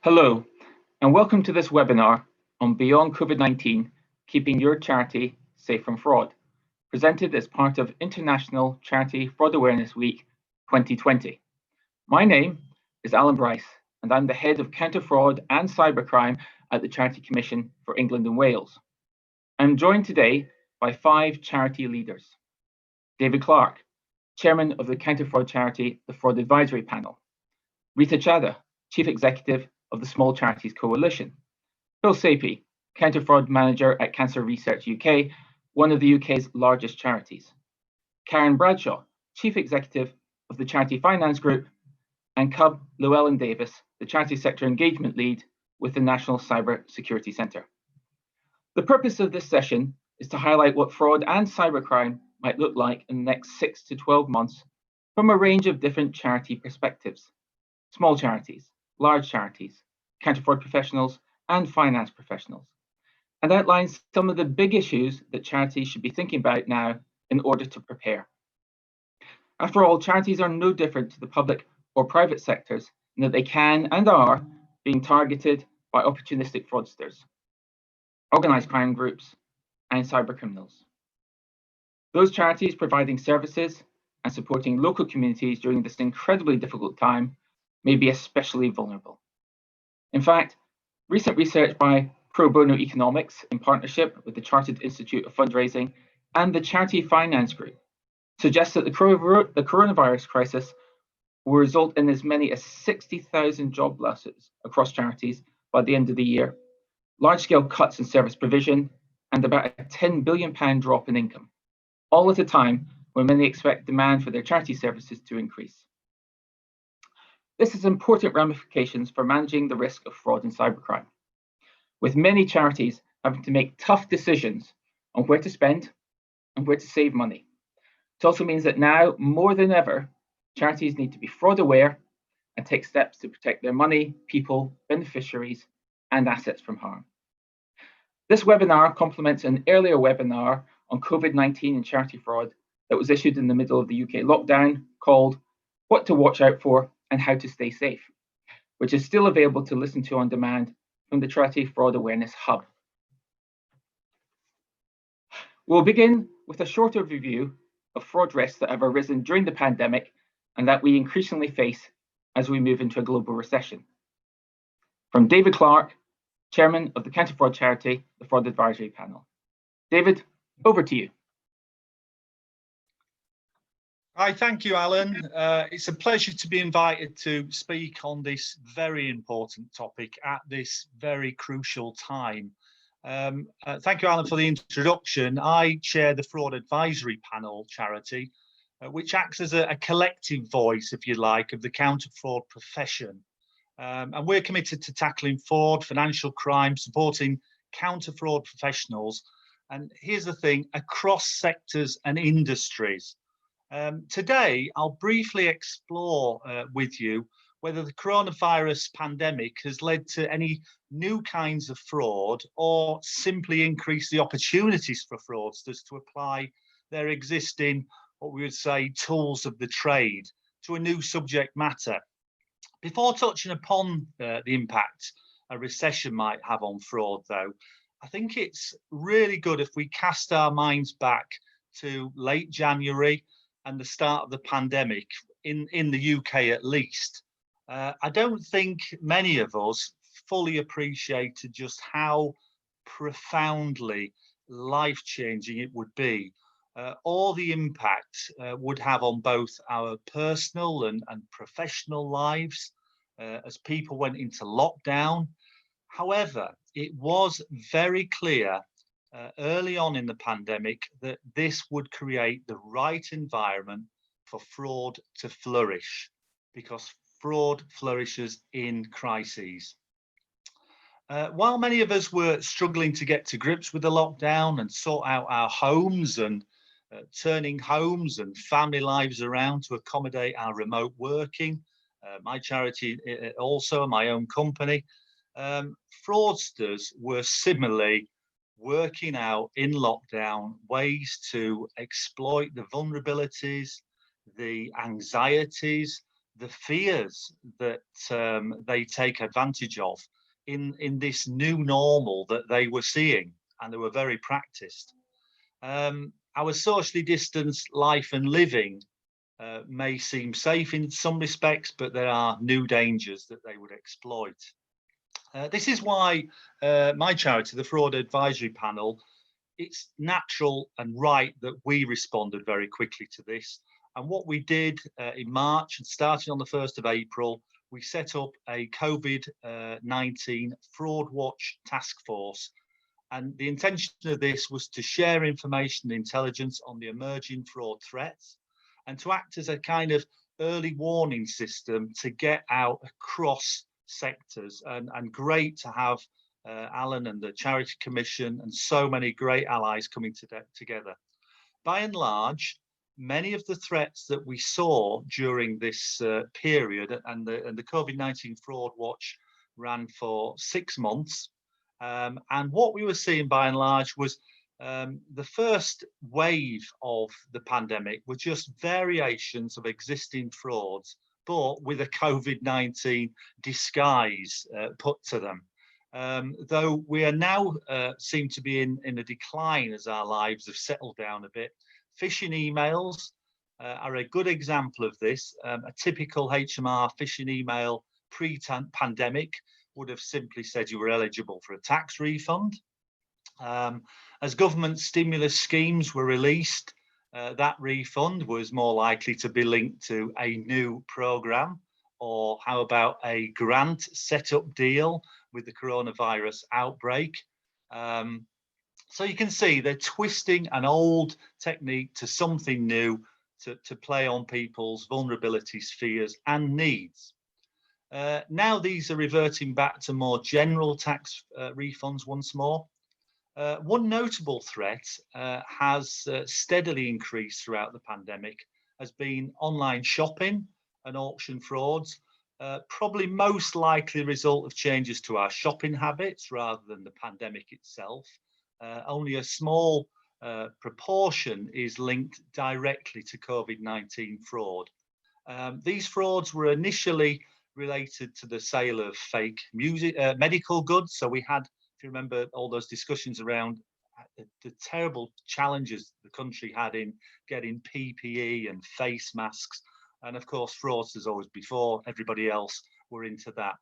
Hello, and welcome to this webinar on Beyond COVID-19, Keeping Your Charity Safe from Fraud, presented as part of International Charity Fraud Awareness Week 2020. My name is Alan Bryce, and I'm the head of counter fraud and cybercrime at the Charity Commission for England and Wales. I'm joined today by 5 charity leaders. David Clark, chairman of the counter fraud charity, the Fraud Advisory Panel. Rita Chadha, chief executive of the Small Charities Coalition. Phil Sapey, counter fraud manager at Cancer Research UK, one of the UK's largest charities. Karen Bradshaw, chief executive of the Charity Finance Group, and Cub Llewellyn Davis, the charity sector engagement lead with the National Cyber Security Centre. The purpose of this session is to highlight what fraud and cybercrime might look like in the next 6 to 12 months from a range of different charity perspectives: small charities, large charities, counter fraud professionals, and finance professionals, and outlines some of the big issues that charities should be thinking about now in order to prepare. After all, charities are no different to the public or private sectors in that they can and are being targeted by opportunistic fraudsters, organised crime groups, and cyber criminals. Those charities providing services and supporting local communities during this incredibly difficult time may be especially vulnerable. In fact, recent research by Pro Bono Economics in partnership with the Chartered Institute of Fundraising and the Charity Finance Group suggests that the coronavirus crisis will result in as many as 60,000 job losses across charities by the end of the year, large-scale cuts in service provision, and about a £10 billion drop in income, all at a time when many expect demand for their charity services to increase. This has important ramifications for managing the risk of fraud and cybercrime, with many charities having to make tough decisions on where to spend and where to save money. It also means that now, more than ever, charities need to be fraud aware and take steps to protect their money, people, beneficiaries, and assets from harm. This webinar complements an earlier webinar on COVID-19 and charity fraud that was issued in the middle of the UK lockdown called What to Watch Out For and How to Stay Safe, which is still available to listen to on demand from the Charity Fraud Awareness Hub. We'll begin with a short overview of fraud risks that have arisen during the pandemic and that we increasingly face as we move into a global recession. From David Clark, chairman of the counter fraud charity, the Fraud Advisory Panel. David, over to you. Hi, thank you, Alan. It's a pleasure to be invited to speak on this very important topic at this very crucial time. Thank you, Alan, for the introduction. I chair the Fraud Advisory Panel charity, which acts as a collective voice, if you like, of the counter fraud profession. And we're committed to tackling fraud, financial crime, supporting counter fraud professionals. And here's the thing, across sectors and industries. Today, I'll briefly explore with you whether the coronavirus pandemic has led to any new kinds of fraud or simply increased the opportunities for fraudsters to apply their existing, what we would say, tools of the trade to a new subject matter. Before touching upon the impact a recession might have on fraud, though, I think it's really good if we cast our minds back to late January and the start of the pandemic, in the UK at least. I don't think many of us fully appreciated just how profoundly life-changing it would be, or the impact would have on both our personal and professional lives as people went into lockdown. However, it was very clear early on in the pandemic that this would create the right environment for fraud to flourish, because fraud flourishes in crises. While many of us were struggling to get to grips with the lockdown and sort out our homes and turning homes and family lives around to accommodate our remote working, my charity also, my own company, fraudsters were similarly working out in lockdown ways to exploit the vulnerabilities, the anxieties, the fears that they take advantage of in this new normal that they were seeing, and they were very practiced. Our socially distanced life and living may seem safe in some respects, but there are new dangers that they would exploit. This is why my charity, the Fraud Advisory Panel, it's natural and right that we responded very quickly to this. And what we did in March, and starting on the 1st of April, we set up a COVID-19 Fraud Watch Task Force. And the intention of this was to share information and intelligence on the emerging fraud threats, and to act as a kind of early warning system to get out across sectors. And great to have Alan and the Charity Commission and so many great allies coming together. By and large, many of the threats that we saw during this period, and the COVID-19 Fraud Watch ran for 6 months, and what we were seeing by and large was the first wave of the pandemic were just variations of existing frauds, but with a COVID-19 disguise put to them. Though we are now seem to be in a decline as our lives have settled down a bit. Phishing emails are a good example of this. A typical HMR phishing email pre-pandemic would have simply said you were eligible for a tax refund. As government stimulus schemes were released, that refund was more likely to be linked to a new programme, or how about a grant setup deal with the coronavirus outbreak. So you can see they're twisting an old technique to something new to play on people's vulnerabilities, fears and needs. Now these are reverting back to more general tax refunds once more. One notable threat has steadily increased throughout the pandemic has been online shopping and auction frauds, probably most likely a result of changes to our shopping habits rather than the pandemic itself. Only a small proportion is linked directly to COVID-19 fraud. These frauds were initially related to the sale of fake medical goods. So we had, if you remember, all those discussions around the terrible challenges the country had in getting PPE and face masks. And of course, fraudsters always before everybody else were into that.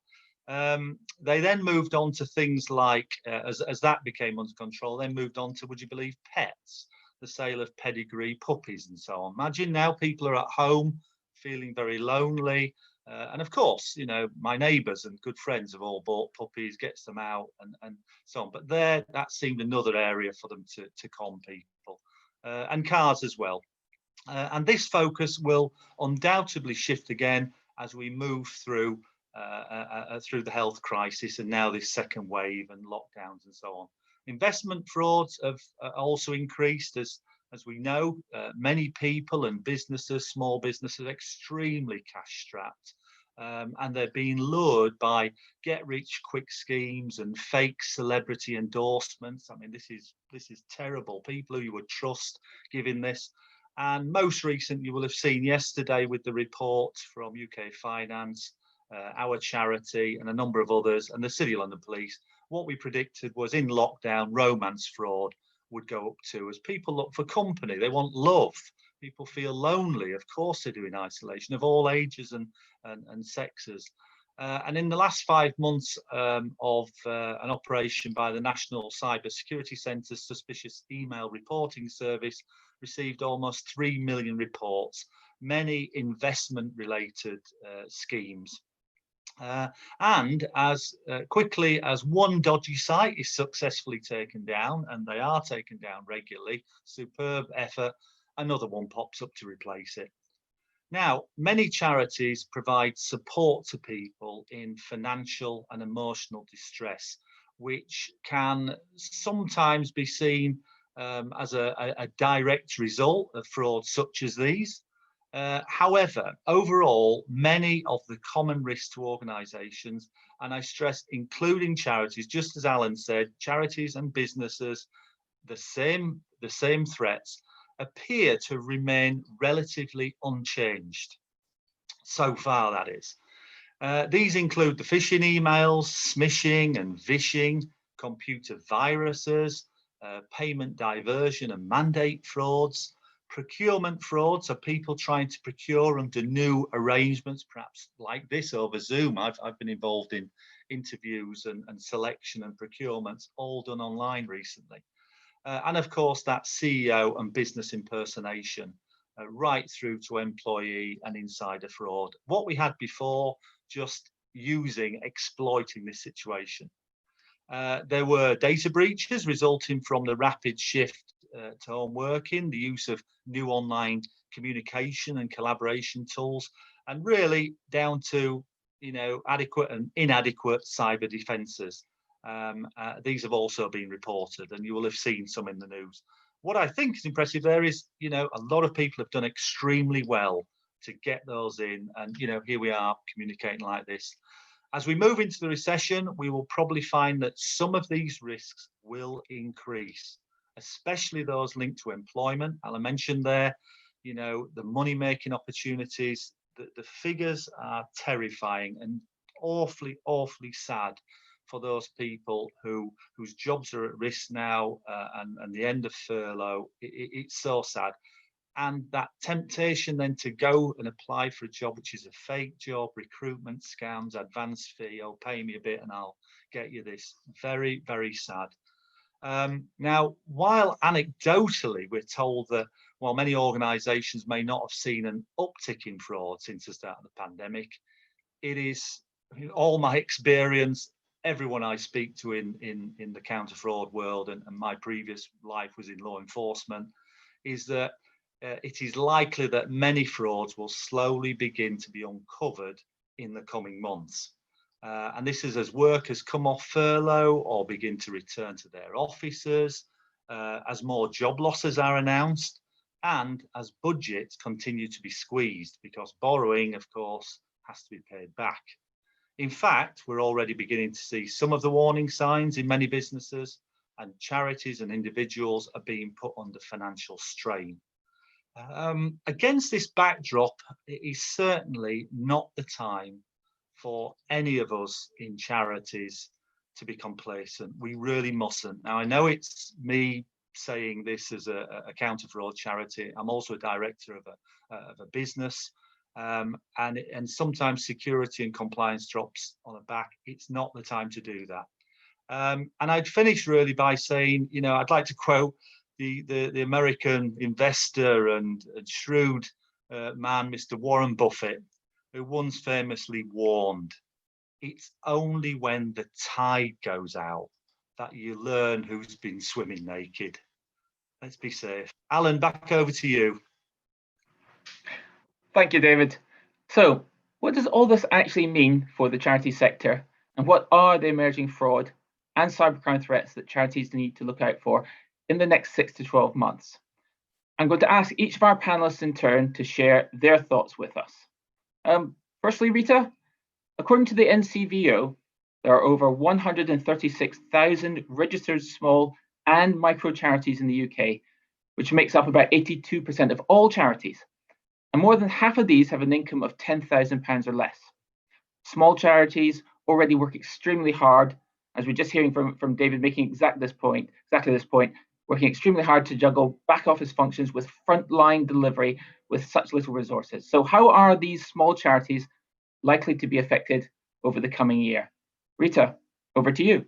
They then moved on to things like, as that became under control, they moved on to, would you believe, pets, the sale of pedigree puppies and so on. Imagine now people are at home feeling very lonely. And of course, you know, my neighbours and good friends have all bought puppies, gets them out and so on. But there, that seemed another area for them to con people, and cars as well. And this focus will undoubtedly shift again as we move through the health crisis and now this second wave and lockdowns and so on. Investment frauds have also increased as we know. Many people and businesses, small businesses, extremely cash strapped, and they're being lured by get rich quick schemes and fake celebrity endorsements. I mean, this is terrible. People who you would trust giving this. And most recent, you will have seen yesterday with the report from UK Finance, our charity and a number of others, and the City of London Police. What we predicted was in lockdown, romance fraud would go up too, as people look for company. They want love. People feel lonely. Of course they do in isolation, of all ages and sexes. And in the last 5 months of an operation by the National Cyber Security Centre's Suspicious Email Reporting Service, received almost 3 million reports, many investment-related schemes. And as quickly as one dodgy site is successfully taken down, and they are taken down regularly, superb effort, another one pops up to replace it. Now, many charities provide support to people in financial and emotional distress, which can sometimes be seen as a direct result of frauds such as these. However, overall, many of the common risks to organisations, and I stress including charities, just as Alan said, charities and businesses, the same threats, appear to remain relatively unchanged. So far, that is. These include the phishing emails, smishing and vishing, computer viruses, payment diversion and mandate frauds, procurement fraud, so people trying to procure under new arrangements, perhaps like this over Zoom. I've been involved in interviews and selection and procurements, all done online recently. And of course, that CEO and business impersonation, right through to employee and insider fraud. What we had before, just exploiting this situation. There were data breaches resulting from the rapid shift to home working, the use of new online communication and collaboration tools, and really down to adequate and inadequate cyber defences. These have also been reported, and you will have seen some in the news. What I think is impressive there is, a lot of people have done extremely well to get those in, and here we are communicating like this. As we move into the recession, we will probably find that some of these risks will increase, especially those linked to employment. As I mentioned there, the money-making opportunities, the figures are terrifying and awfully, awfully sad for those people whose jobs are at risk now, and the end of furlough. It's so sad. And that temptation then to go and apply for a job which is a fake job, recruitment scams, advance fee, oh, pay me a bit and I'll get you this. Very, very sad. Now, while anecdotally we're told that while many organisations may not have seen an uptick in fraud since the start of the pandemic, it is, in all my experience, everyone I speak to in the counter fraud world, and my previous life was in law enforcement, is that it is likely that many frauds will slowly begin to be uncovered in the coming months. And this is as workers come off furlough or begin to return to their offices, as more job losses are announced, and as budgets continue to be squeezed, because borrowing, of course, has to be paid back. In fact, we're already beginning to see some of the warning signs in many businesses, and charities and individuals are being put under financial strain. Against this backdrop, it is certainly not the time for any of us in charities to be complacent. We really mustn't. Now, I know it's me saying this as a counter fraud charity. I'm also a director of a business, and sometimes security and compliance drops on the back. It's not the time to do that. And I'd finish really by saying, I'd like to quote the American investor and shrewd man, Mr. Warren Buffett, who once famously warned, it's only when the tide goes out that you learn who's been swimming naked. Let's be safe. Alan, back over to you. Thank you, David. So, what does all this actually mean for the charity sector, and what are the emerging fraud and cybercrime threats that charities need to look out for in the next 6 to 12 months? I'm going to ask each of our panelists in turn to share their thoughts with us. Firstly, Rita, according to the NCVO, there are over 136,000 registered small and micro charities in the UK, which makes up about 82% of all charities. And more than half of these have an income of £10,000 or less. Small charities already work extremely hard, as we're just hearing from David making exactly this point, working extremely hard to juggle back office functions with frontline delivery with such little resources. So how are these small charities likely to be affected over the coming year? Rita, over to you.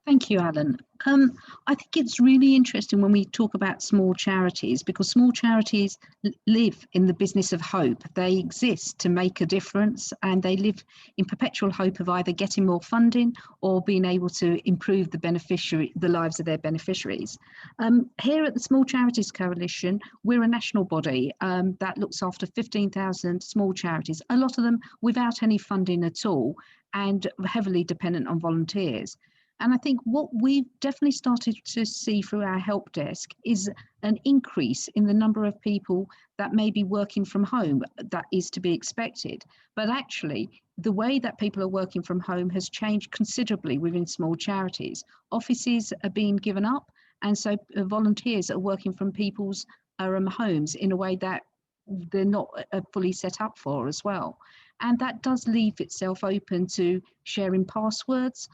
Thank you, Alan. I think it's really interesting when we talk about small charities, because small charities live in the business of hope. They exist to make a difference, and they live in perpetual hope of either getting more funding or being able to improve the lives of their beneficiaries. Here at the Small Charities Coalition, we're a national body that looks after 15,000 small charities, a lot of them without any funding at all and heavily dependent on volunteers. And I think what we've definitely started to see through our help desk is an increase in the number of people that may be working from home. That is to be expected. But actually, the way that people are working from home has changed considerably within small charities. Offices are being given up, and so volunteers are working from people's homes in a way that they're not fully set up for as well. And that does leave itself open to sharing passwords,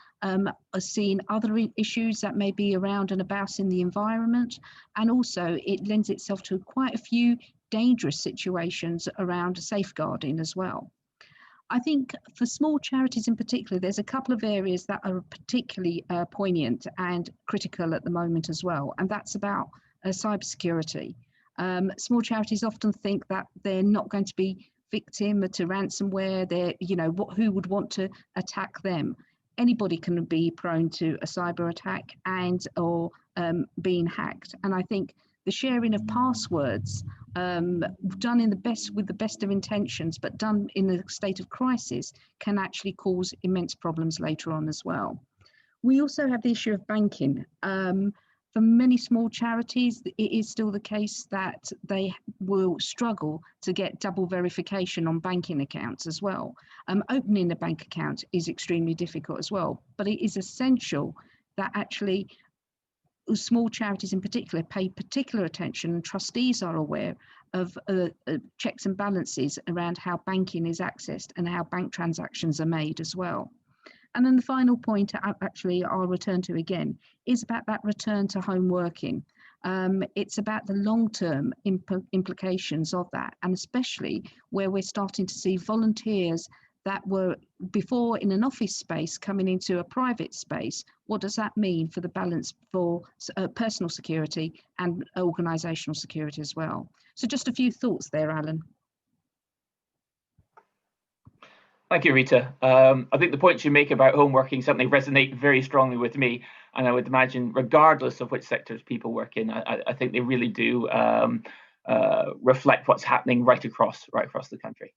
seeing other issues that may be around and about in the environment. And also it lends itself to quite a few dangerous situations around safeguarding as well. I think for small charities in particular, there's a couple of areas that are particularly poignant and critical at the moment as well. And that's about cybersecurity. Small charities often think that they're not going to be victim to ransomware. They're, who would want to attack them? Anybody can be prone to a cyber attack or being hacked. And I think the sharing of passwords done with the best of intentions, but done in a state of crisis, can actually cause immense problems later on as well. We also have the issue of banking. For many small charities, it is still the case that they will struggle to get double verification on banking accounts as well. Opening a bank account is extremely difficult as well, but it is essential that actually small charities in particular pay particular attention, and trustees are aware of checks and balances around how banking is accessed and how bank transactions are made as well. And then the final point, actually, I'll return to again, is about that return to home working. It's about the long-term implications of that, and especially where we're starting to see volunteers that were before in an office space coming into a private space. What does that mean for the balance for personal security and organisational security as well? So just a few thoughts there, Alan. Thank you, Rita. I think the points you make about home working certainly resonate very strongly with me, and I would imagine regardless of which sectors people work in, I think they really do reflect what's happening right across the country.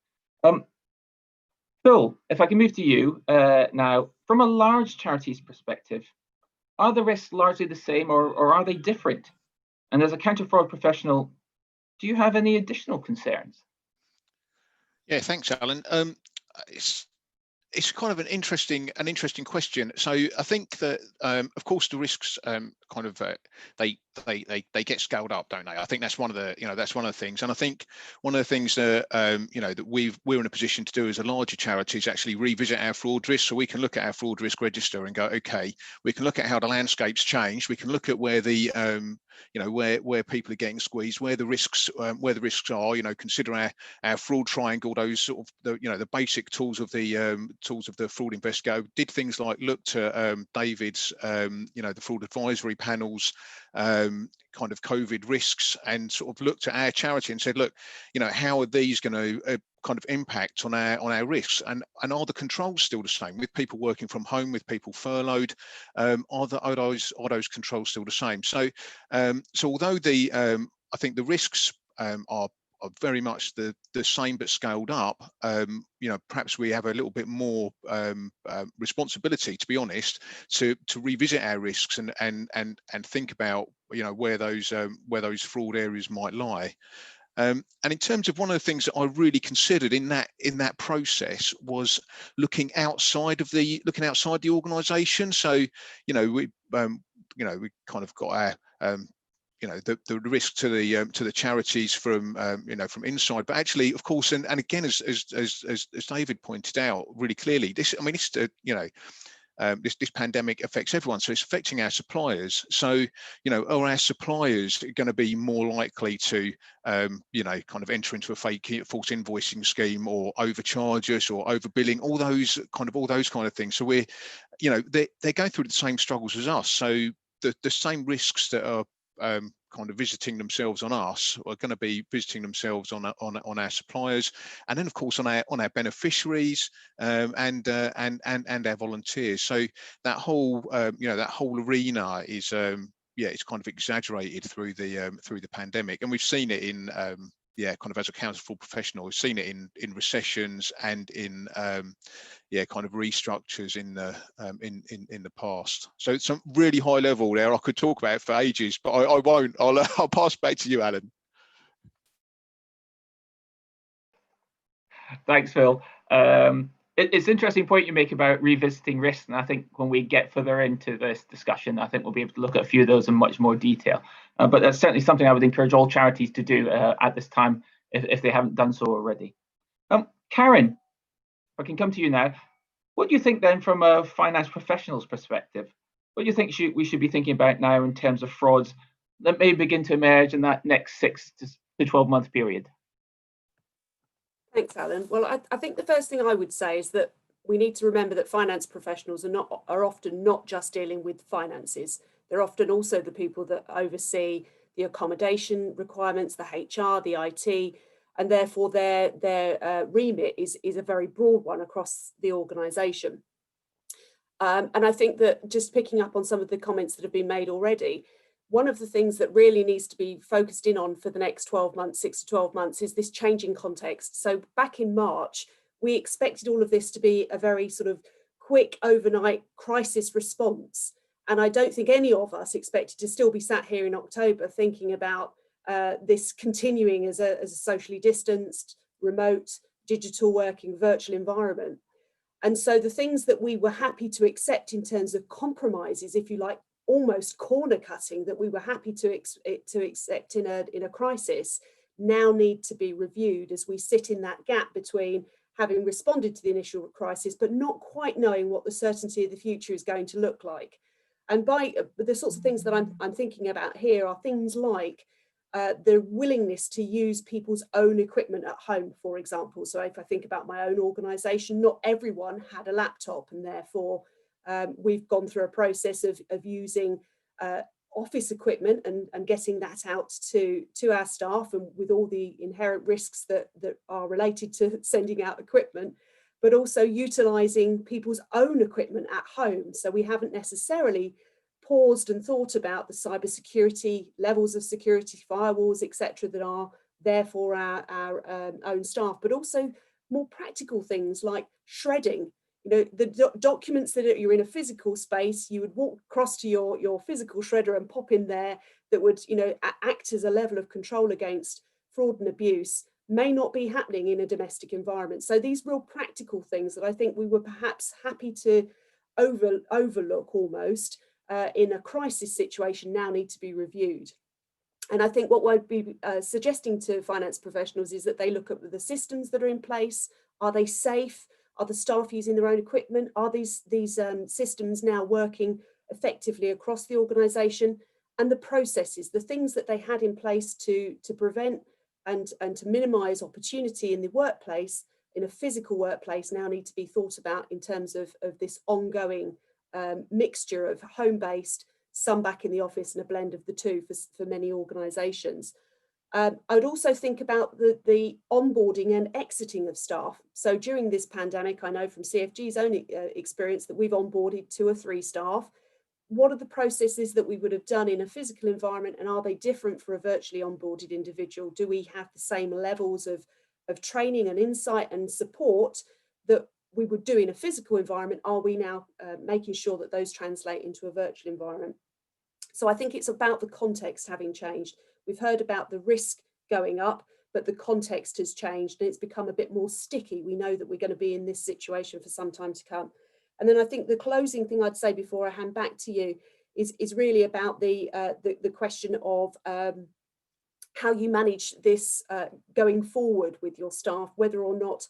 Phil, if I can move to you now, from a large charities perspective, are the risks largely the same, or are they different? And as a counter-fraud professional, do you have any additional concerns? Yeah, thanks, Alan. It's kind of an interesting question. So I think that of course the risks they get scaled up, don't they? I think that's one of the things, and I think one of the things that that we're in a position to do as a larger charity is actually revisit our fraud risk, so we can look at our fraud risk register and go, okay, we can look at how the landscape's changed, we can look at where the where people are getting squeezed, where the risks are, consider our fraud triangle, those sort of the basic tools of the fraud investigator. Did things like looked at David's the fraud advisory panels kind of COVID risks, and sort of looked at our charity and said, look, how are these going to kind of impact on our risks, and are the controls still the same with people working from home, with people furloughed? Are those controls still the same? So although I think the risks are very much the same but scaled up, perhaps we have a little bit more responsibility, to be honest, to revisit our risks and think about where those fraud areas might lie. And in terms of one of the things that I really considered in that process was looking outside the organisation. So we kind of got our the risk to the charities from from inside, but actually, of course, and again, as David pointed out really clearly, this pandemic affects everyone, so it's affecting our suppliers. So are our suppliers going to be more likely to kind of enter into a false invoicing scheme, or overcharge us, or overbilling, all those kind of things? So we're they're going through the same struggles as us, so the same risks that are kind of visiting themselves on us are going to be visiting themselves on our suppliers, and then of course on our beneficiaries and our volunteers. So that whole arena is it's kind of exaggerated through the pandemic, and we've seen it in kind of as a counter-fraud professional, we've seen it in recessions and in kind of restructures in the past. So it's some really high level there. I could talk about it for ages, but I won't. I'll pass back to you, Alan. Thanks, Phil. It's an interesting point you make about revisiting risks, and I think when we get further into this discussion, I think we'll be able to look at a few of those in much more detail. But that's certainly something I would encourage all charities to do at this time if they haven't done so already. Karen, if I can come to you now, what do you think then from a finance professional's perspective? What do you think we should be thinking about now in terms of frauds that may begin to emerge in that next 6 to 12 month period? Thanks, Alan. Well, I think the first thing I would say is that we need to remember that finance professionals are often not just dealing with finances. They're often also the people that oversee the accommodation requirements, the HR, the IT, and therefore their remit is a very broad one across the organisation. And I think that just picking up on some of the comments that have been made already, one of the things that really needs to be focused in on for the next 12 months, 6 to 12 months, is this changing context. So back in March, we expected all of this to be a very sort of quick overnight crisis response. And I don't think any of us expected to still be sat here in October thinking about this continuing as a socially distanced, remote, digital working, virtual environment. And so the things that we were happy to accept in terms of compromises, if you like, almost corner cutting, that we were happy to accept in a crisis, now need to be reviewed as we sit in that gap between having responded to the initial crisis, but not quite knowing what the certainty of the future is going to look like. And by the sorts of things that I'm thinking about here are things like the willingness to use people's own equipment at home, for example. So if I think about my own organisation, not everyone had a laptop, and therefore we've gone through a process of using office equipment and getting that out to our staff, and with all the inherent risks that are related to sending out equipment, but also utilising people's own equipment at home. So we haven't necessarily paused and thought about the cybersecurity levels of security, firewalls, etc., that are there for our own staff, but also more practical things like shredding. You know, the documents that you're in a physical space, you would walk across to your physical shredder and pop in there, that would, you know, act as a level of control against fraud and abuse, may not be happening in a domestic environment. So these real practical things that I think we were perhaps happy to overlook almost in a crisis situation now need to be reviewed. And I think what we'd be suggesting to finance professionals is that they look at the systems that are in place. Are they safe? Are the staff using their own equipment? Are these systems now working effectively across the organisation? And the processes, the things that they had in place to prevent and to minimise opportunity in the workplace, in a physical workplace, now need to be thought about in terms of this ongoing mixture of home-based, some back in the office, and a blend of the two for many organisations. I would also think about the onboarding and exiting of staff. So during this pandemic, I know from CFG's own experience that we've onboarded 2 or 3 staff. What are the processes that we would have done in a physical environment, and are they different for a virtually onboarded individual? Do we have the same levels of training and insight and support that we would do in a physical environment? Are we now making sure that those translate into a virtual environment? So I think it's about the context having changed. We've heard about the risk going up, but the context has changed and it's become a bit more sticky. We know that we're going to be in this situation for some time to come. And then I think the closing thing I'd say before I hand back to you is really about the question of how you manage this going forward with your staff, whether or not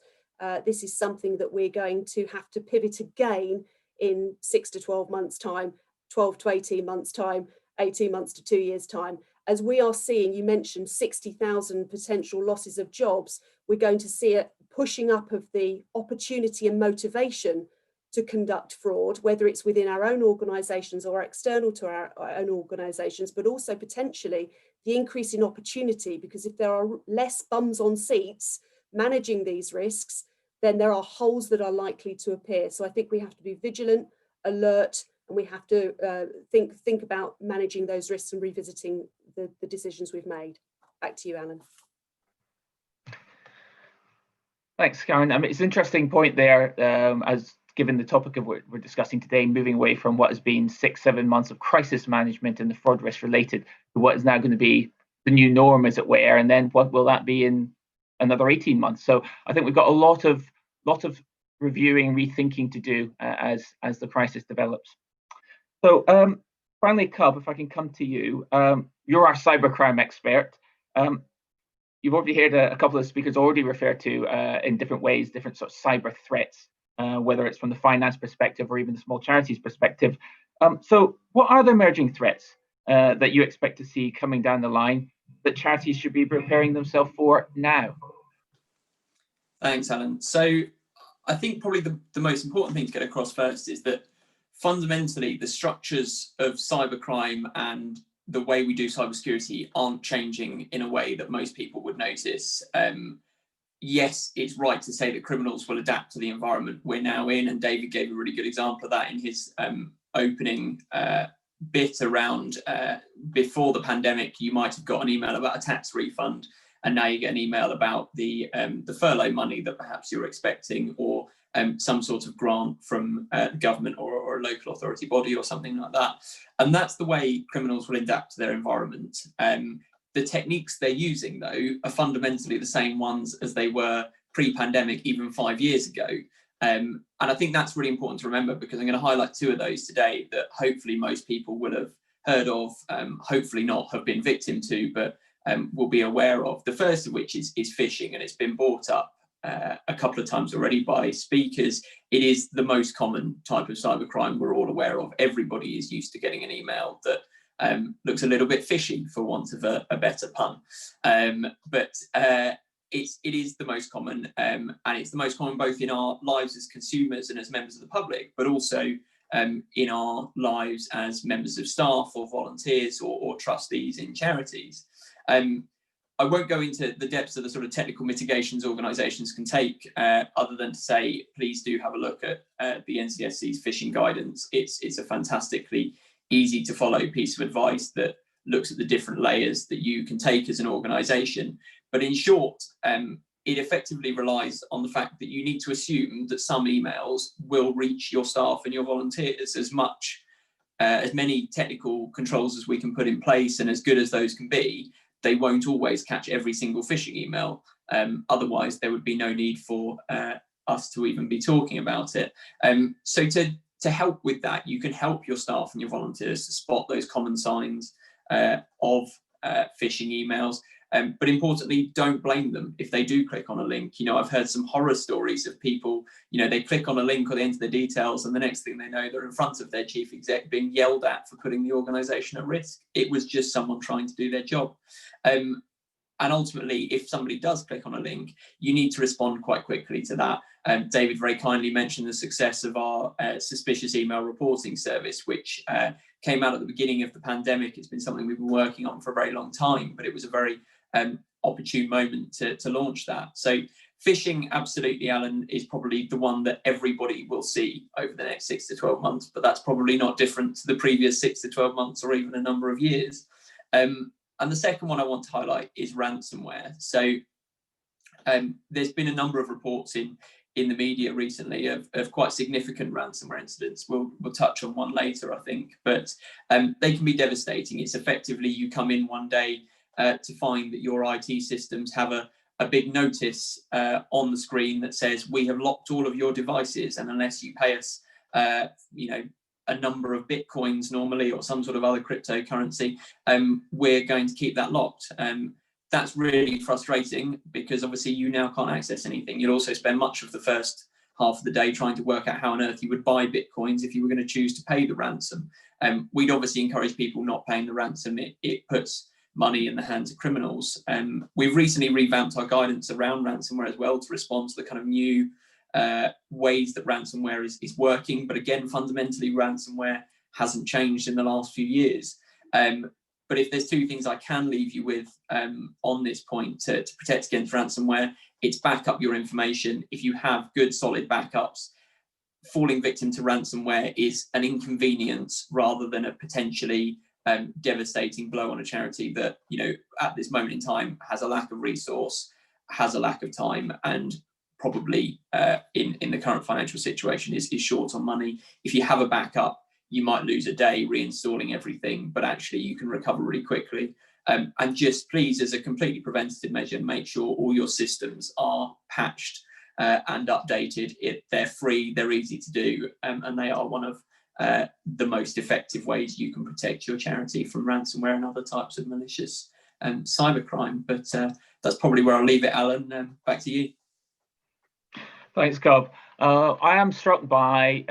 this is something that we're going to have to pivot again in 6 to 12 months time, 12 to 18 months time, 18 months to 2 years time. As we are seeing, you mentioned 60,000 potential losses of jobs, we're going to see a pushing up of the opportunity and motivation to conduct fraud, whether it's within our own organisations or external to our own organisations, but also potentially the increase in opportunity, because if there are less bums on seats managing these risks, then there are holes that are likely to appear. So I think we have to be vigilant, alert, and we have to think about managing those risks and revisiting the decisions we've made. Back to you, Alan. Thanks, Karen. It's an interesting point there, as given the topic of what we're discussing today, moving away from what has been 6-7 months of crisis management and the fraud risk related to what is now going to be the new norm, as it were, and then what will that be in another 18 months. So I think we've got a lot of reviewing, rethinking to do as the crisis develops. So finally, Cub, if I can come to you, you're our cybercrime expert. you've already heard a couple of speakers already refer to in different ways, different sort of cyber threats, whether it's from the finance perspective or even the small charities perspective. So what are the emerging threats that you expect to see coming down the line that charities should be preparing themselves for now? Thanks, Alan. So I think probably the most important thing to get across first is that fundamentally the structures of cybercrime and the way we do cybersecurity aren't changing in a way that most people would notice. Yes, it's right to say that criminals will adapt to the environment we're now in, and David gave a really good example of that in his opening bit around before the pandemic. You might have got an email about a tax refund, and now you get an email about the furlough money that perhaps you're expecting, or some sort of grant from the government or a local authority body or something like that. And that's the way criminals will adapt to their environment. The techniques they're using, though, are fundamentally the same ones as they were pre-pandemic, even 5 years ago. And I think that's really important to remember, because I'm going to highlight two of those today that hopefully most people will have heard of, hopefully not have been victim to, but will be aware of. The first of which is phishing, and it's been brought up a couple of times already by speakers. It is the most common type of cybercrime we're all aware of. Everybody is used to getting an email that looks a little bit fishy, for want of a better pun. But it is the most common, and it's the most common both in our lives as consumers and as members of the public, but also in our lives as members of staff or volunteers or trustees in charities. I won't go into the depths of the sort of technical mitigations organisations can take, other than to say, please do have a look at the NCSC's phishing guidance. It's a fantastically easy to follow piece of advice that looks at the different layers that you can take as an organisation. But in short, it effectively relies on the fact that you need to assume that some emails will reach your staff and your volunteers. As many technical controls as we can put in place, and as good as those can be, they won't always catch every single phishing email. Otherwise, there would be no need for us to even be talking about it. So to help with that, you can help your staff and your volunteers to spot those common signs of phishing emails. But importantly, don't blame them if they do click on a link. You know, I've heard some horror stories of people, you know, they click on a link or they enter the details, and the next thing they know, they're in front of their chief exec being yelled at for putting the organisation at risk. It was just someone trying to do their job. And ultimately, if somebody does click on a link, you need to respond quite quickly to that. David very kindly mentioned the success of our suspicious email reporting service, which came out at the beginning of the pandemic. It's been something we've been working on for a very long time, but it was a very opportune moment to launch that. So phishing, absolutely, Alan, is probably the one that everybody will see over the next 6 to 12 months, but that's probably not different to the previous 6 to 12 months or even a number of years. And the second one I want to highlight is ransomware. So there's been a number of reports in the media recently of quite significant ransomware incidents. We'll touch on one later, I think, but they can be devastating. It's effectively you come in one day to find that your IT systems have a big notice on the screen that says, we have locked all of your devices, and unless you pay us, a number of bitcoins normally or some sort of other cryptocurrency, we're going to keep that locked. That's really frustrating, because obviously you now can't access anything. You'll also spend much of the first half of the day trying to work out how on earth you would buy bitcoins if you were going to choose to pay the ransom. We'd obviously encourage people not paying the ransom. It puts money in the hands of criminals. We've recently revamped our guidance around ransomware as well to respond to the kind of new ways that ransomware is working. But again, fundamentally, ransomware hasn't changed in the last few years. But if there's two things I can leave you with on this point to protect against ransomware, it's back up your information. If you have good, solid backups, falling victim to ransomware is an inconvenience rather than a potentially devastating blow on a charity that, you know, at this moment in time has a lack of resource, has a lack of time, and probably in the current financial situation is short on money. If you have a backup, you might lose a day reinstalling everything, but actually you can recover really quickly. And just please, as a completely preventative measure, make sure all your systems are patched and updated. They're free, they're easy to do, and they are one of the most effective ways you can protect your charity from ransomware and other types of malicious cybercrime. But that's probably where I'll leave it, Alan. Back to you. Thanks, Cobb. I am struck by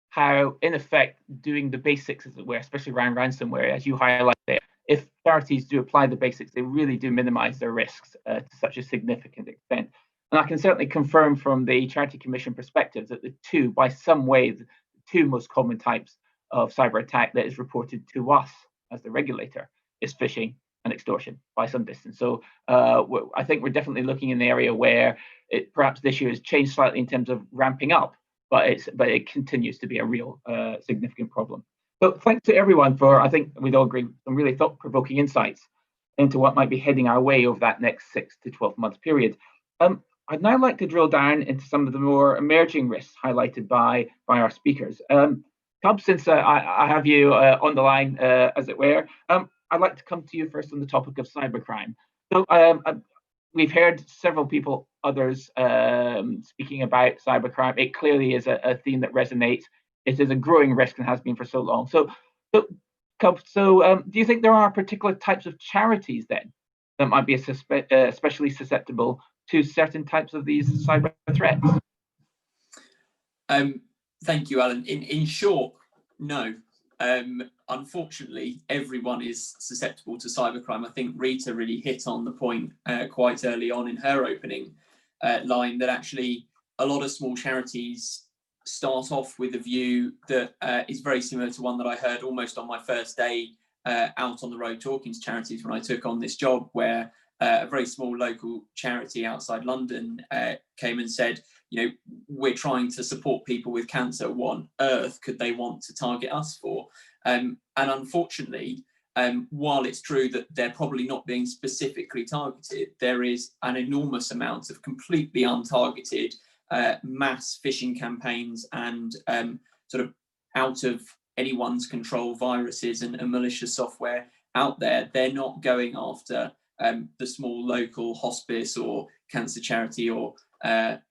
how, in effect, doing the basics, as it were, especially around ransomware, as you highlight there, if charities do apply the basics, they really do minimize their risks to such a significant extent. And I can certainly confirm from the Charity Commission perspective that the two, by some way, the two most common types of cyber attack that is reported to us as the regulator is phishing and extortion by some distance. So I think we're definitely looking in the area where perhaps this year has changed slightly in terms of ramping up, but it continues to be a real significant problem. So thanks to everyone for, I think we'd all agree, some really thought-provoking insights into what might be heading our way over that next 6 to 12 month period. I'd now like to drill down into some of the more emerging risks highlighted by our speakers. Cobb, since I have you on the line, as it were, I'd like to come to you first on the topic of cybercrime. So we've heard several people, others, speaking about cybercrime. It clearly is a theme that resonates. It is a growing risk and has been for so long. So Cobb, do you think there are particular types of charities then that might be especially susceptible to certain types of these cyber threats? Thank you, Alan. In short, no. Unfortunately, everyone is susceptible to cybercrime. I think Rita really hit on the point quite early on in her opening line that actually a lot of small charities start off with a view that is very similar to one that I heard almost on my first day out on the road talking to charities when I took on this job, where a very small local charity outside London came and said, you know, we're trying to support people with cancer. What on earth could they want to target us for? And unfortunately, while it's true that they're probably not being specifically targeted, there is an enormous amount of completely untargeted mass phishing campaigns and sort of out of anyone's control viruses and malicious software out there. They're not going after the small local hospice or cancer charity or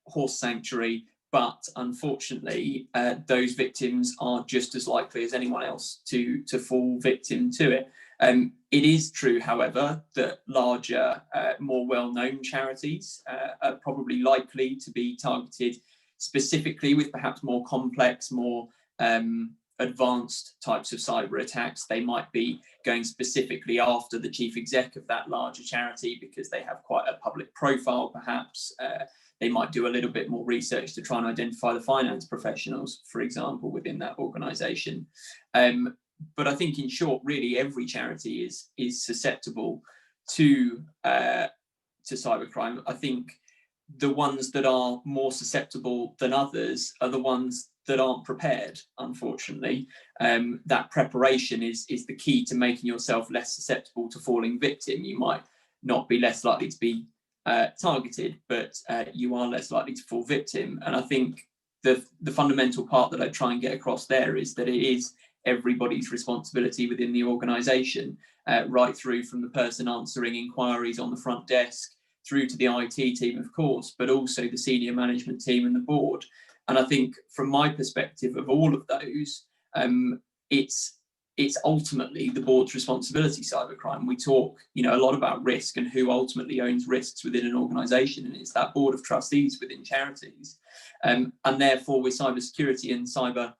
horse sanctuary, but unfortunately those victims are just as likely as anyone else to fall victim to it. It is true, however, that larger, more well-known charities are probably likely to be targeted specifically with perhaps more complex, more advanced types of cyber attacks. They might be going specifically after the chief exec of that larger charity because they have quite a public profile, perhaps. They might do a little bit more research to try and identify the finance professionals, for example, within that organisation. But I think, in short, really every charity is susceptible to cybercrime. I think the ones that are more susceptible than others are the ones that aren't prepared, unfortunately. That preparation is the key to making yourself less susceptible to falling victim. You might not be less likely to be targeted, but you are less likely to fall victim. And I think the fundamental part that I try and get across there is that it is everybody's responsibility within the organisation, right through from the person answering inquiries on the front desk through to the IT team, of course, but also the senior management team and the board. And I think from my perspective of all of those, it's ultimately the board's responsibility, cybercrime. We talk, a lot about risk and who ultimately owns risks within an organisation, and it's that board of trustees within charities. And therefore, with cybersecurity and cyber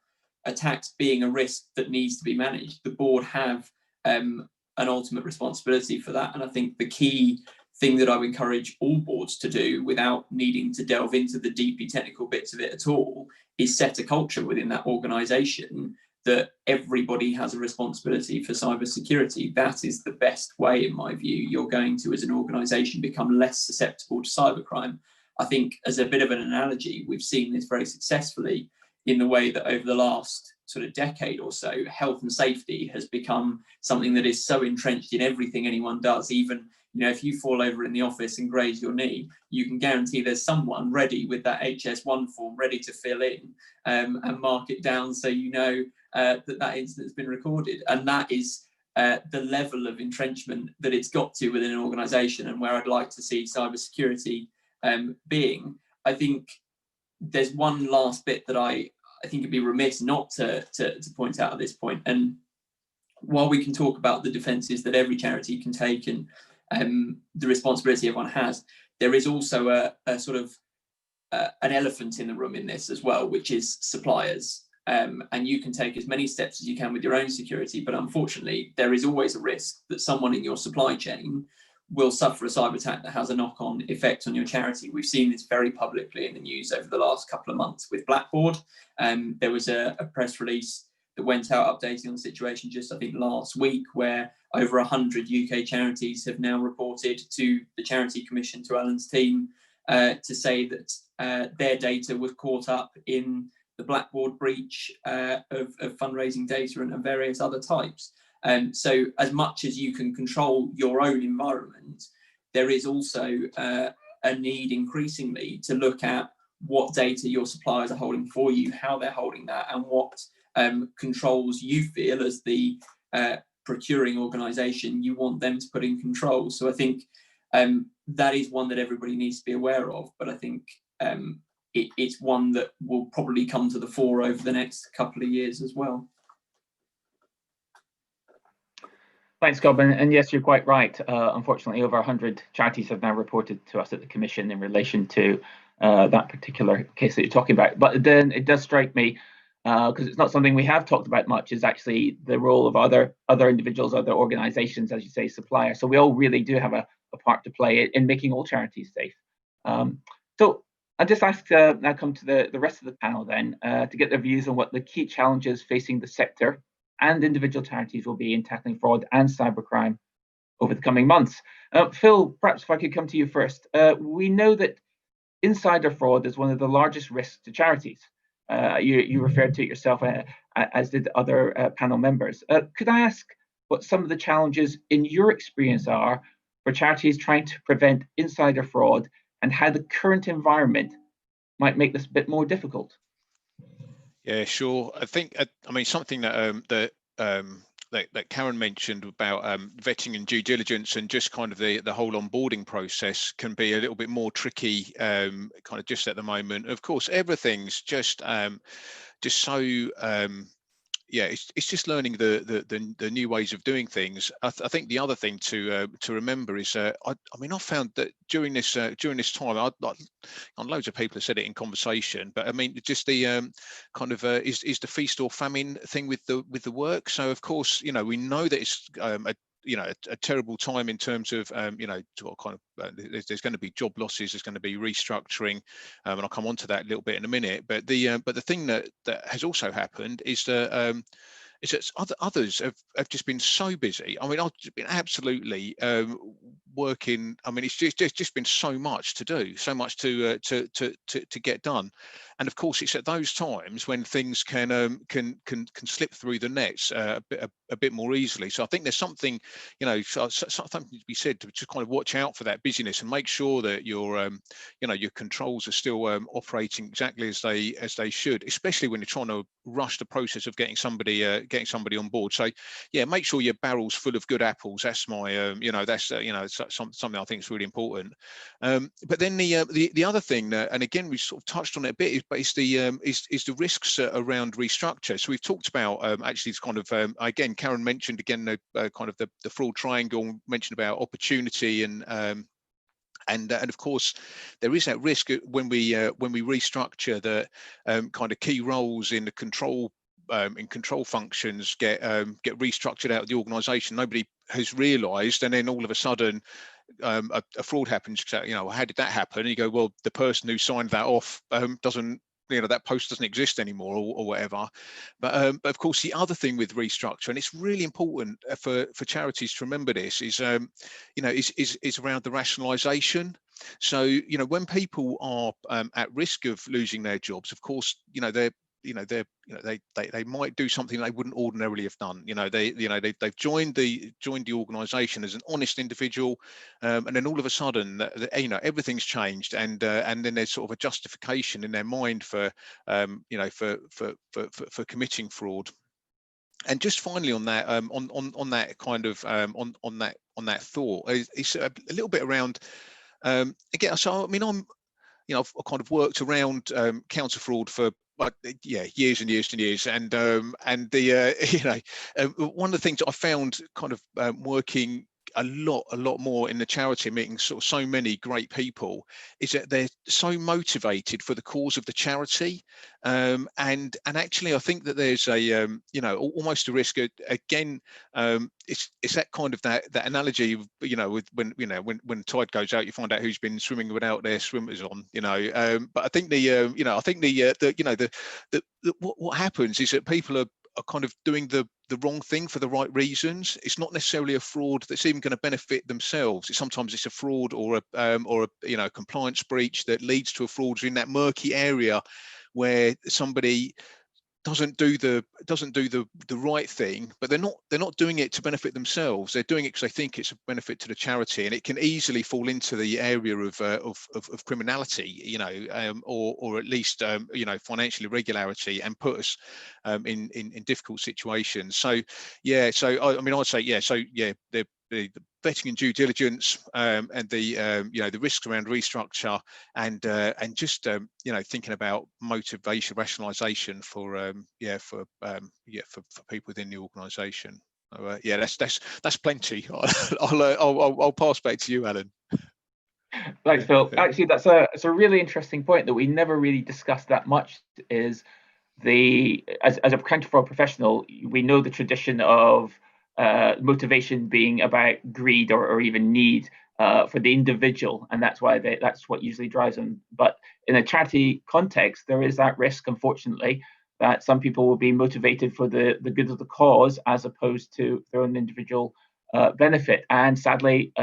attacks being a risk that needs to be managed, the board have an ultimate responsibility for that. And I think the key thing that I would encourage all boards to do, without needing to delve into the deeply technical bits of it at all, is set a culture within that organisation that everybody has a responsibility for cybersecurity. That is the best way, in my view, you're going to, as an organisation, become less susceptible to cybercrime. I think, as a bit of an analogy, we've seen this very successfully in the way that over the last sort of decade or so, health and safety has become something that is so entrenched in everything anyone does. Even, if you fall over in the office and graze your knee, you can guarantee there's someone ready with that HS1 form ready to fill in and mark it down so that incident's been recorded. And that is the level of entrenchment that it's got to within an organisation, and where I'd like to see cybersecurity being. I think there's one last bit that I think it'd be remiss not to point out at this point, and while we can talk about the defences that every charity can take and the responsibility everyone has, there is also a sort of an elephant in the room in this as well, which is suppliers. And you can take as many steps as you can with your own security, but unfortunately, there is always a risk that someone in your supply chain will suffer a cyber attack that has a knock-on effect on your charity. We've seen this very publicly in the news over the last couple of months with Blackboard. There was a press release that went out updating on the situation just, I think, last week, where over 100 UK charities have now reported to the Charity Commission, to Alan's team, to say that their data was caught up in the Blackboard breach of fundraising data and various other types. So as much as you can control your own environment, there is also a need increasingly to look at what data your suppliers are holding for you, how they're holding that, and what controls you feel as the procuring organisation you want them to put in control. So I think that is one that everybody needs to be aware of, but I think it's one that will probably come to the fore over the next couple of years as well. Thanks, Gob. And yes, you're quite right. Unfortunately, over 100 charities have now reported to us at the Commission in relation to that particular case that you're talking about. But then it does strike me, because it's not something we have talked about much, is actually the role of other individuals, other organisations, as you say, suppliers. So we all really do have a part to play in making all charities safe. So I'll just ask now come to the rest of the panel then to get their views on what the key challenges facing the sector and individual charities will be in tackling fraud and cybercrime over the coming months. Phil, perhaps if I could come to you first. We know that insider fraud is one of the largest risks to charities. You referred to it yourself, as did other panel members. Could I ask what some of the challenges in your experience are for charities trying to prevent insider fraud, and how the current environment might make this a bit more difficult? Yeah, sure. I think, I mean, something that that Karen mentioned about vetting and due diligence, and just kind of the whole onboarding process can be a little bit more tricky, kind of just at the moment. Of course, everything's just so yeah, it's just learning the new ways of doing things. I think the other thing to remember is, I mean, I found that during this time, and loads of people have said it in conversation, but I mean, just the kind of is the feast or famine thing with the work. So of course, you know, we know that it's a terrible time in terms of there's going to be job losses, there's going to be restructuring, and I'll come on to that a little bit in a minute. But the thing that has also happened is that others have just been so busy. I mean, I've been absolutely working. I mean, it's just been so much to do, so much to get done. And of course, it's at those times when things can slip through the nets a bit more easily. So I think there's something, something to be said to just kind of watch out for that busyness and make sure that your controls are still operating exactly as they should, especially when you're trying to rush the process of getting somebody on board. So yeah, make sure your barrel's full of good apples. That's my something I think is really important. But then the other thing, and again we sort of touched on it a bit, is the risks around restructure. So we've talked about actually it's kind of again, Karen mentioned again kind of the fraud triangle, mentioned about opportunity and of course, there is that risk when we restructure that kind of key roles in the control functions get restructured out of the organisation. Nobody has realised, and then all of a sudden a fraud happens. How did that happen? And you go, well, the person who signed that off doesn't. That post doesn't exist anymore, or whatever. But of course, the other thing with restructure, and it's really important for charities to remember this, is is around the rationalisation. So when people are at risk of losing their jobs, of course, they might do something they wouldn't ordinarily have done. They've joined the organisation as an honest individual, and then all of a sudden, everything's changed, and then there's sort of a justification in their mind for committing fraud. And just finally on that, on that kind of on that thought, it's a little bit around again. So I mean, I've kind of worked around counter fraud for but yeah, years and years and years, and the you know, one of the things I found kind of working a lot more in the charity, meeting sort of so many great people, is that they're so motivated for the cause of the charity, and actually I think that there's a you know, almost a risk again. It's that kind of that analogy of, you know, with when, you know, when tide goes out, you find out who's been swimming without their swimmers on, you know. But I think the you know, I think the you know, the what happens is that people are kind of doing the wrong thing for the right reasons. It's not necessarily a fraud that's even going to benefit themselves. Sometimes it's a fraud or a you know, compliance breach that leads to a fraud in that murky area where somebody doesn't do the right thing, but they're not doing it to benefit themselves. They're doing it because they think it's a benefit to the charity, and it can easily fall into the area of criminality, you know, or at least you know, financial irregularity, and put us in difficult situations. So yeah, so I mean, I'd say yeah, so yeah, the vetting and due diligence, and the you know, the risks around restructure, and just you know, thinking about motivation, rationalisation for yeah, for people within the organisation. So, yeah, that's plenty. I'll pass back to you, Alan. Thanks, Phil. Actually, that's a really interesting point that we never really discussed that much. Is as a counter-fraud professional, we know the tradition of motivation being about greed or even need for the individual, and that's why that's what usually drives them. But in a charity context, there is that risk, unfortunately, that some people will be motivated for the good of the cause as opposed to their own individual benefit. And sadly,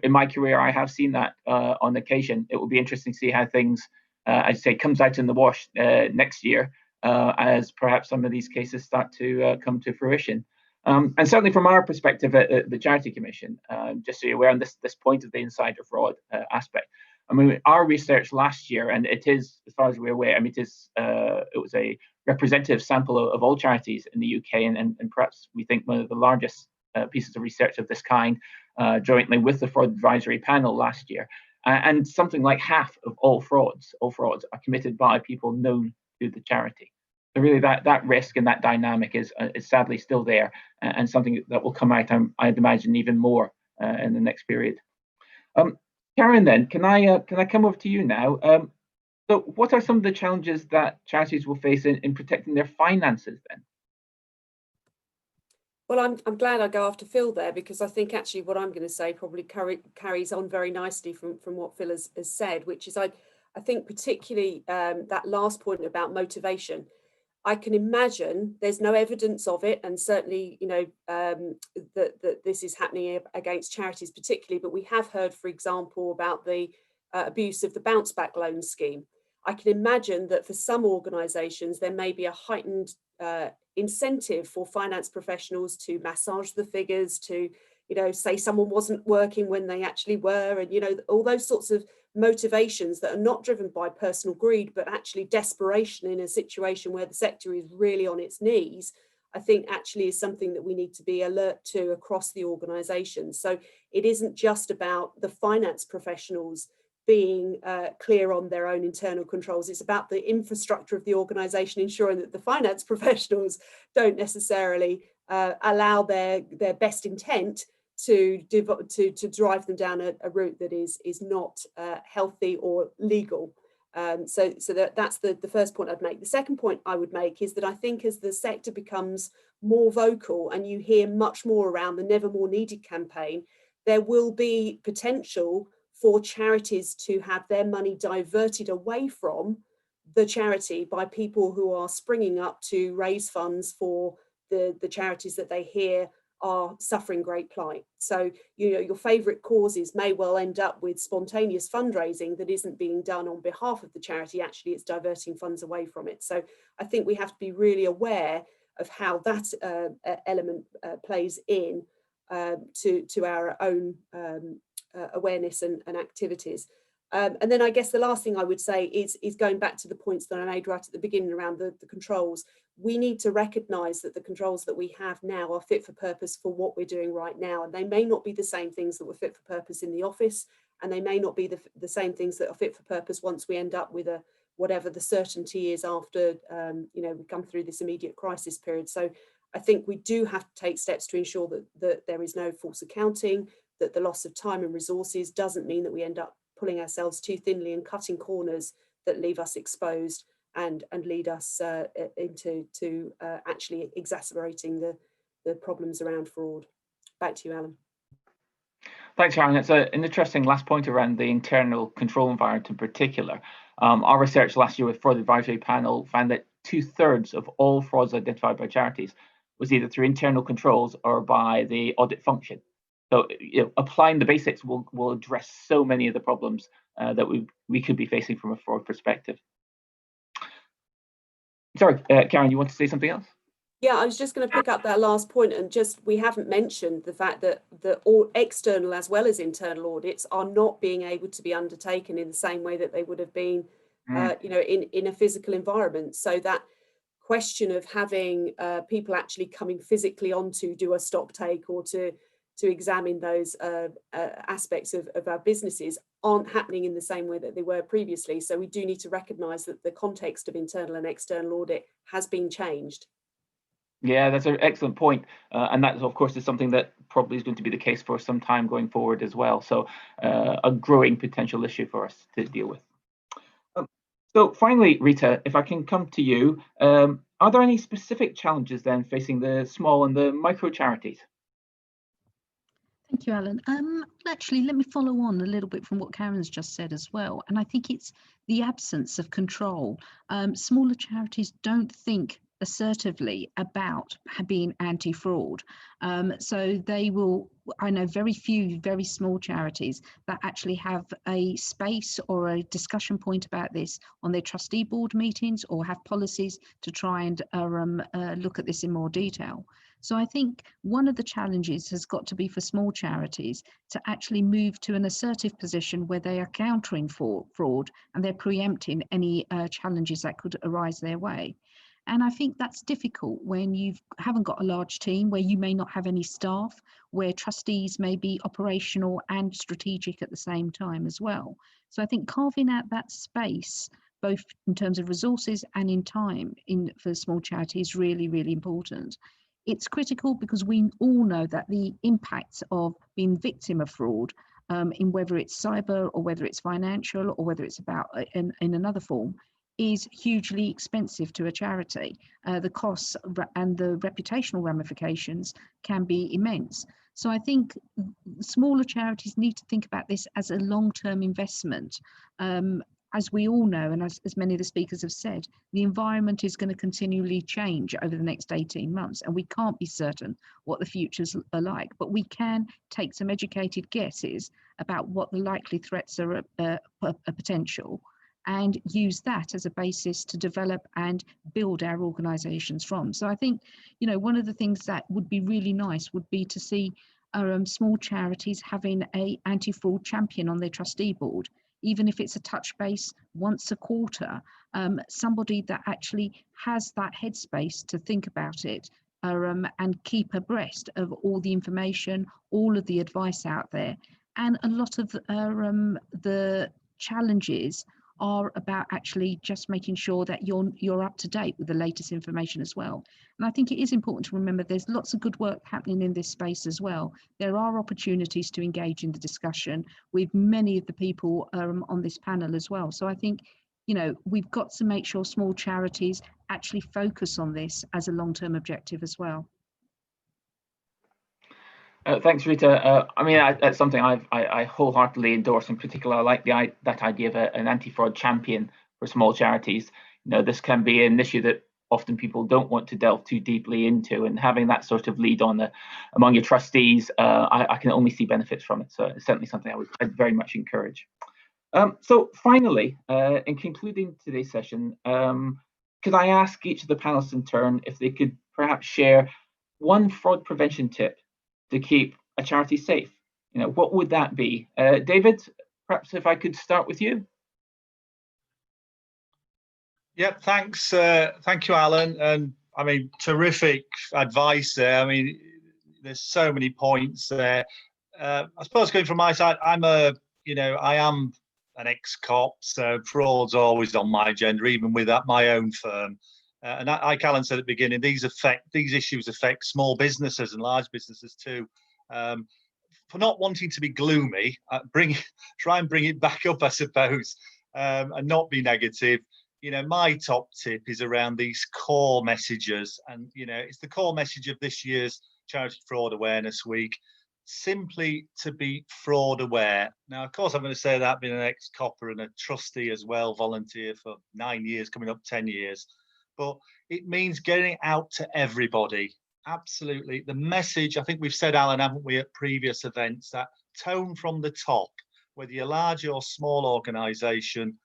in my career, I have seen that on occasion. It will be interesting to see how things, as I say, comes out in the wash next year, as perhaps some of these cases start to come to fruition. And certainly from our perspective at the Charity Commission, just so you're aware on this point of the insider fraud aspect, I mean, our research last year, and it is, as far as we're aware, I mean, it was a representative sample of all charities in the UK, and perhaps we think one of the largest pieces of research of this kind, jointly with the Fraud Advisory Panel last year. And something like half of all frauds are committed by people known to the charity. So really, that risk and that dynamic is sadly still there, and something that will come out, I'd imagine, even more in the next period. Karen, then, can I come over to you now? So, what are some of the challenges that charities will face in protecting their finances then? Well, I'm glad I go after Phil there, because I think actually what I'm going to say probably carries on very nicely from what Phil has said, which is I think particularly that last point about motivation. I can imagine there's no evidence of it, and certainly, you know, that this is happening against charities particularly, but we have heard, for example, about the abuse of the bounce back loan scheme. I can imagine that for some organisations there may be a heightened incentive for finance professionals to massage the figures, to, you know, say someone wasn't working when they actually were, and, you know, all those sorts of motivations that are not driven by personal greed, but actually desperation in a situation where the sector is really on its knees, I think actually is something that we need to be alert to across the organisation. So it isn't just about the finance professionals being clear on their own internal controls. It's about the infrastructure of the organisation ensuring that the finance professionals don't necessarily allow their best intent to drive them down a route that is not healthy or legal. So that's the first point I'd make. The second point I would make is that I think as the sector becomes more vocal and you hear much more around the Never More Needed campaign, there will be potential for charities to have their money diverted away from the charity by people who are springing up to raise funds for the charities that they hear are suffering great plight. So, you know, your favourite causes may well end up with spontaneous fundraising that isn't being done on behalf of the charity. Actually, it's diverting funds away from it. So I think we have to be really aware of how that element plays in to our own awareness and activities. And then I guess the last thing I would say is going back to the points that I made right at the beginning around the controls. We need to recognise that the controls that we have now are fit for purpose for what we're doing right now. And they may not be the same things that were fit for purpose in the office, and they may not be the same things that are fit for purpose once we end up with whatever the certainty is after we come through this immediate crisis period. So I think we do have to take steps to ensure that there is no false accounting, that the loss of time and resources doesn't mean that we end up pulling ourselves too thinly and cutting corners that leave us exposed and lead us into actually exacerbating the problems around fraud. Back to you, Alan. Thanks, Sharon. It's an interesting last point around the internal control environment in particular. Our research last year with Fraud Advisory Panel found that 2/3 of all frauds identified by charities was either through internal controls or by the audit function. So applying the basics will address so many of the problems that we could be facing from a fraud perspective. Sorry, Karen, you want to say something else? Yeah, I was just going to pick up that last point, and we haven't mentioned the fact that all external as well as internal audits are not being able to be undertaken in the same way that they would have been, in a physical environment. So that question of having people actually coming physically on to do a stock take or to examine those aspects of our businesses aren't happening in the same way that they were previously. So we do need to recognise that the context of internal and external audit has been changed. Yeah, that's an excellent point. And that, of course, is something that probably is going to be the case for some time going forward as well. So a growing potential issue for us to deal with. So finally, Rita, if I can come to you, are there any specific challenges then facing the small and the micro charities? Thank you, Alan. Actually, let me follow on a little bit from what Karen's just said as well. And I think it's the absence of control. Smaller charities don't think assertively about being anti-fraud. So they will, I know very few very small charities that actually have a space or a discussion point about this on their trustee board meetings or have policies to try and look at this in more detail. So I think one of the challenges has got to be for small charities to actually move to an assertive position where they are countering fraud and they're preempting any challenges that could arise their way. And I think that's difficult when you haven't got a large team, where you may not have any staff, where trustees may be operational and strategic at the same time as well. So I think carving out that space, both in terms of resources and in time for small charities is really, really important. It's critical because we all know that the impacts of being victim of fraud, in whether it's cyber or whether it's financial or whether it's about in another form, is hugely expensive to a charity. The costs and the reputational ramifications can be immense. So I think smaller charities need to think about this as a long-term investment. As we all know, and as many of the speakers have said, the environment is going to continually change over the next 18 months, and we can't be certain what the futures are like, but we can take some educated guesses about what the likely threats are potential, and use that as a basis to develop and build our organisations from. So I think, one of the things that would be really nice would be to see small charities having an anti-fraud champion on their trustee board, even if it's a touch base once a quarter, somebody that actually has that headspace to think about it and keep abreast of all the information, all of the advice out there. And a lot of the challenges are about actually just making sure that you're up to date with the latest information as well. And I think it is important to remember there's lots of good work happening in this space as well. There are opportunities to engage in the discussion with many of the people on this panel as well. So I think, we've got to make sure small charities actually focus on this as a long-term objective as well. Thanks, Rita. That's something I wholeheartedly endorse. In particular, I like that idea of an anti-fraud champion for small charities. This can be an issue that often people don't want to delve too deeply into, and having that sort of lead on among your trustees, I can only see benefits from it. So it's certainly something I'd very much encourage. So finally, in concluding today's session, could I ask each of the panelists in turn if they could perhaps share one fraud prevention tip to keep a charity safe? What would that be? David, perhaps if I could start with you. Yep, thanks. Thank you, Alan. And terrific advice there. There's so many points there. I suppose going from my side, I am an ex-cop, so fraud's always on my agenda, even with my own firm. And like Alan said at the beginning, these issues affect small businesses and large businesses too. For not wanting to be gloomy, try and bring it back up, I suppose, and not be negative. My top tip is around these core messages, and it's the core message of this year's Charity Fraud Awareness Week. Simply to be fraud aware. Now, of course, I'm going to say that being an ex-copper and a trustee as well, volunteer for 9 years, coming up 10 years. But it means getting out to everybody. Absolutely. The message, I think we've said, Alan, haven't we, at previous events, that tone from the top, whether you're large or small organisation,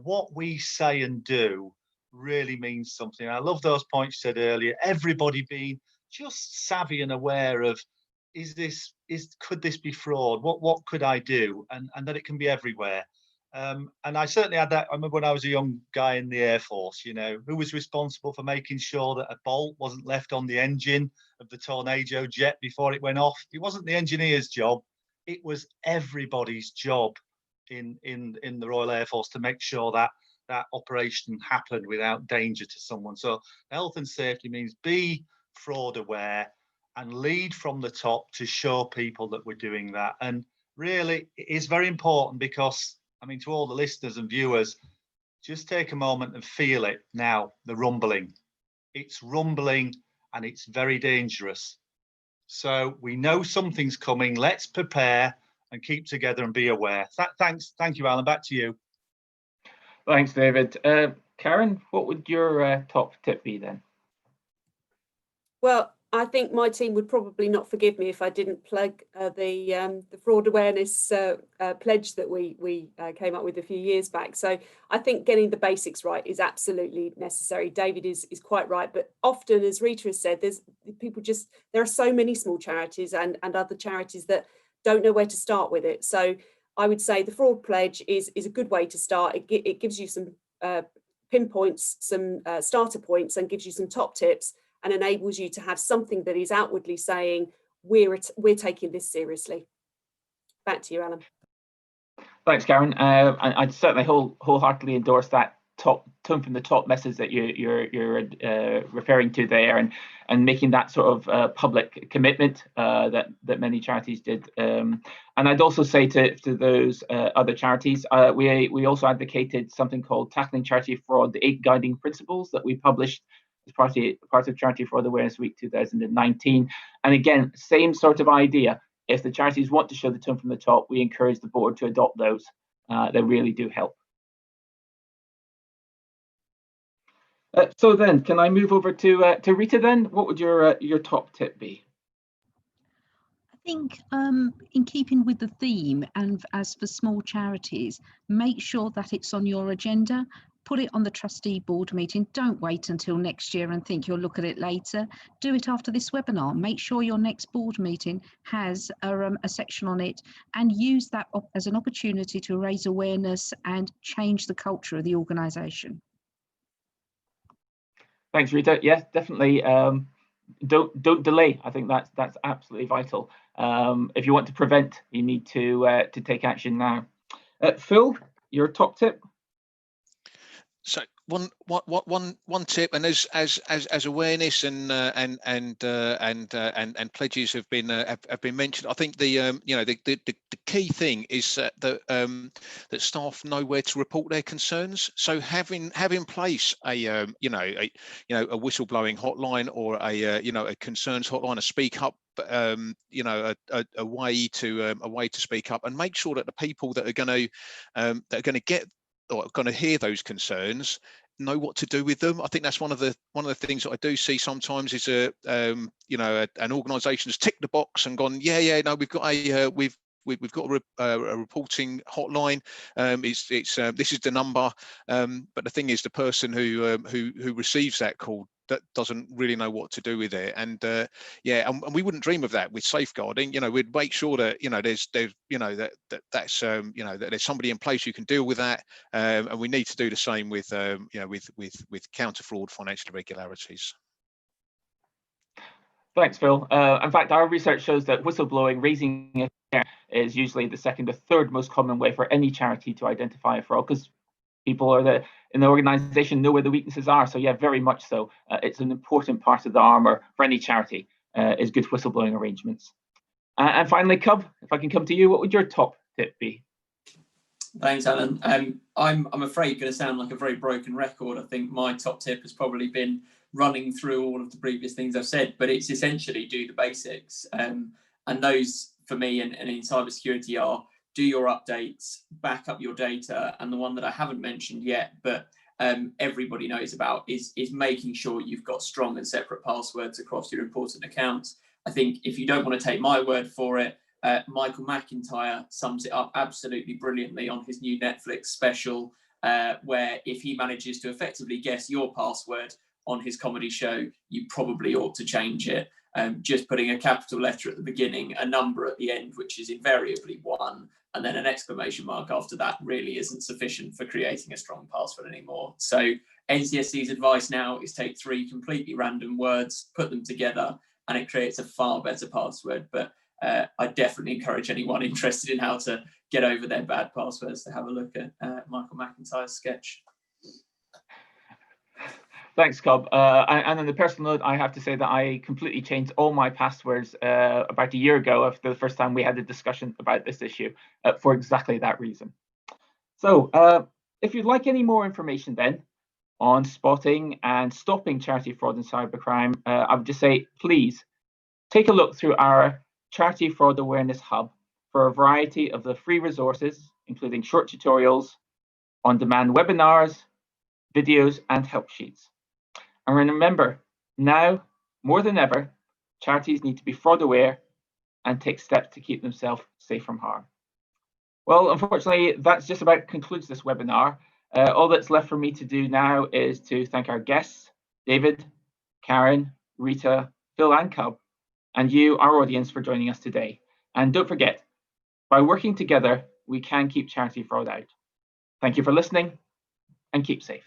what we say and do really means something. I love those points you said earlier, everybody being just savvy and aware of, could this be fraud? What could I do? And that it can be everywhere. And I certainly had that. I remember when I was a young guy in the Air Force, who was responsible for making sure that a bolt wasn't left on the engine of the Tornado jet before it went off. It wasn't the engineer's job. It was everybody's job in the Royal Air Force to make sure that that operation happened without danger to someone. So health and safety means be fraud aware and lead from the top to show people that we're doing that. And really, it is very important because, to all the listeners and viewers, just take a moment and feel it now, the rumbling. It's rumbling and it's very dangerous. So we know something's coming. Let's prepare and keep together and be aware. Thank you, Alan. Back to you. Thanks, David. Karen, what would your top tip be then? Well, I think my team would probably not forgive me if I didn't plug the fraud awareness pledge that we came up with a few years back. So I think getting the basics right is absolutely necessary. David is quite right, but often, as Rita has said, there are so many small charities and other charities that don't know where to start with it. So I would say the fraud pledge is a good way to start. It gives you some pinpoints, some starter points, and gives you some top tips, and enables you to have something that is outwardly saying we're taking this seriously. Back to you, Alan. Thanks, Karen. I'd certainly wholeheartedly endorse that tone from the top message that you're referring to there, and making that sort of public commitment that many charities did. And I'd also say to those other charities, we also advocated something called Tackling Charity Fraud, the 8 Guiding Principles that we published as part of Charity Fraud Awareness Week 2019. And again, same sort of idea. If the charities want to show the tone from the top, we encourage the board to adopt those. They really do help. So then, can I move over to Rita then? What would your top tip be? I think in keeping with the theme, and as for small charities, make sure that it's on your agenda. Put it on the trustee board meeting. Don't wait until next year and think you'll look at it later. Do it after this webinar. Make sure your next board meeting has a section on it, and use that as an opportunity to raise awareness and change the culture of the organisation. Thanks, Rita. Yes, definitely. Don't delay. I think that's absolutely vital. If you want to prevent, you need to take action now. Phil, your top tip. So one tip, and as awareness and pledges have been mentioned, I think the key thing is that staff know where to report their concerns. So have in place a whistleblowing hotline, or a concerns hotline, a speak up, a way to speak up, and make sure that the people that are going to get or going to hear those concerns know what to do with them. I think that's one of the things that I do see sometimes is an organisation's ticked the box and gone, no, we've got a reporting hotline. This is the number, but the thing is, the person who receives that call that doesn't really know what to do with it, and we wouldn't dream of that with safeguarding. We'd make sure that there's somebody in place who can deal with that, and we need to do the same with counter fraud financial irregularities. Thanks, Phil. In fact, our research shows that whistleblowing, raising a care, is usually the second or third most common way for any charity to identify a fraud, because people are in the organisation know where the weaknesses are. So yeah, very much so. It's an important part of the armour for any charity, is good whistleblowing arrangements. And finally, Cub, if I can come to you, what would your top tip be? Thanks, Alan. I'm afraid going to sound like a very broken record. I think my top tip has probably been running through all of the previous things I've said, but it's essentially do the basics. And those for me and in cybersecurity are do your updates, back up your data, and the one that I haven't mentioned yet, but everybody knows about is making sure you've got strong and separate passwords across your important accounts. I think if you don't want to take my word for it, Michael McIntyre sums it up absolutely brilliantly on his new Netflix special, where if he manages to effectively guess your password on his comedy show, you probably ought to change it. Just putting a capital letter at the beginning, a number at the end, which is invariably 1, and then an exclamation mark after that really isn't sufficient for creating a strong password anymore. So NCSC's advice now is take 3 completely random words, put them together, and it creates a far better password. But I definitely encourage anyone interested in how to get over their bad passwords to have a look at Michael McIntyre's sketch. Thanks, Cobb. And on the personal note, I have to say that I completely changed all my passwords about a year ago, after the first time we had a discussion about this issue, for exactly that reason. So if you'd like any more information then on spotting and stopping charity fraud and cybercrime, I would just say, please take a look through our Charity Fraud Awareness Hub for a variety of the free resources, including short tutorials, on-demand webinars, videos, and help sheets. And remember, now more than ever, charities need to be fraud aware and take steps to keep themselves safe from harm. Well, unfortunately, that's just about concludes this webinar. All that's left for me to do now is to thank our guests, David, Karen, Rita, Phil, and Cub, and you, our audience, for joining us today. And don't forget, by working together, we can keep charity fraud out. Thank you for listening, and keep safe.